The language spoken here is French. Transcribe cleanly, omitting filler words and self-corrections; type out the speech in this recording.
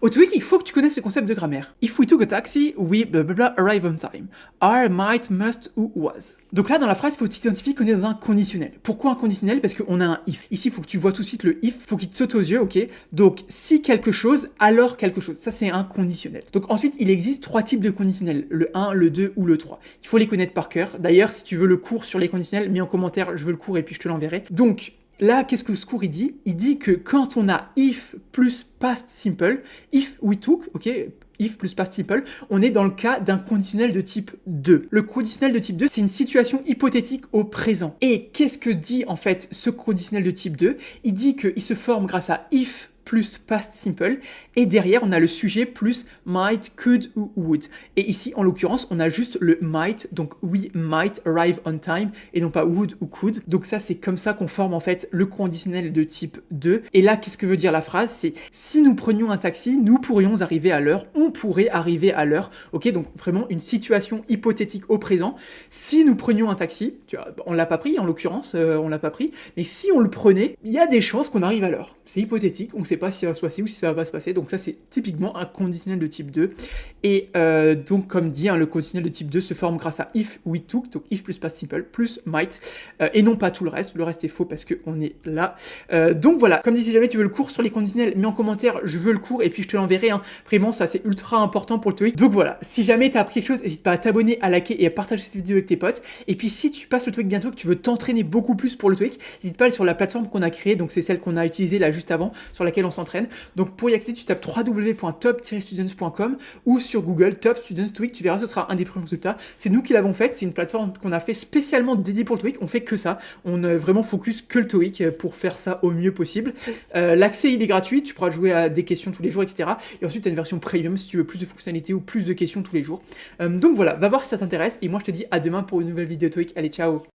Au TOEIC, il faut que tu connaisses le concept de grammaire. If we took a taxi, we blablabla arrive on time. Are, might, must ou was. Donc là, dans la phrase, il faut t'identifier qu'on est dans un conditionnel. Pourquoi un conditionnel? Parce qu'on a un if. Ici, il faut que tu vois tout de suite le if, il faut qu'il te saute aux yeux, ok? Donc, si quelque chose, alors quelque chose. Ça, c'est un conditionnel. Donc ensuite, il existe 3 types de conditionnels. Le 1, le 2 ou le 3. Il faut les connaître par cœur. D'ailleurs, si tu veux le cours sur les conditionnels, mets en commentaire, je veux le cours et puis je te l'enverrai. Donc, là, qu'est-ce que ce cours il dit? Il dit que quand on a if plus past simple, if we took, ok, if plus past simple, on est dans le cas d'un conditionnel de type 2. Le conditionnel de type 2, c'est une situation hypothétique au présent. Et qu'est-ce que dit en fait ce conditionnel de type 2? Il dit qu'il se forme grâce à if plus past simple, et derrière on a le sujet plus might, could ou would. Et ici en l'occurrence on a juste le might, donc we might arrive on time, et non pas would ou could. Donc ça c'est comme ça qu'on forme en fait le conditionnel de type 2. Et là qu'est-ce que veut dire la phrase? C'est si nous prenions un taxi, nous pourrions arriver à l'heure, on pourrait arriver à l'heure. Ok, donc vraiment une situation hypothétique au présent. Si nous prenions un taxi, tu vois, on l'a pas pris en l'occurrence, on l'a pas pris, mais si on le prenait, il y a des chances qu'on arrive à l'heure. C'est hypothétique, on sait pas si ça va se passer ou si ça va pas se passer. Donc ça c'est typiquement un conditionnel de type 2. Et donc comme dit, le conditionnel de type 2 se forme grâce à if we took, donc if plus past simple plus might, et non pas tout le reste. Le reste est faux parce qu'on est là. Donc voilà, comme dit, si jamais tu veux le cours sur les conditionnels, mets en commentaire je veux le cours et puis je te l'enverrai. Vraiment ça c'est ultra important pour le TOEIC. Donc voilà, si jamais tu as appris quelque chose, n'hésite pas à t'abonner, à liker et à partager cette vidéo avec tes potes. Et puis si tu passes le TOEIC bientôt, que tu veux t'entraîner beaucoup plus pour le TOEIC, n'hésite pas à aller sur la plateforme qu'on a créée, donc c'est celle qu'on a utilisée là juste avant, sur laquelle on s'entraîne. Donc pour y accéder, tu tapes www.top-students.com ou sur Google Top Students TOEIC, tu verras, ce sera un des premiers résultats. C'est nous qui l'avons faite, c'est une plateforme qu'on a fait spécialement dédiée pour le TOEIC, on fait que ça, on vraiment focus que le TOEIC pour faire ça au mieux possible. L'accès il est gratuit, tu pourras jouer à des questions tous les jours, etc. Et ensuite tu as une version premium si tu veux plus de fonctionnalités ou plus de questions tous les jours. Donc voilà, va voir si ça t'intéresse et moi je te dis à demain pour une nouvelle vidéo TOEIC. Allez, ciao!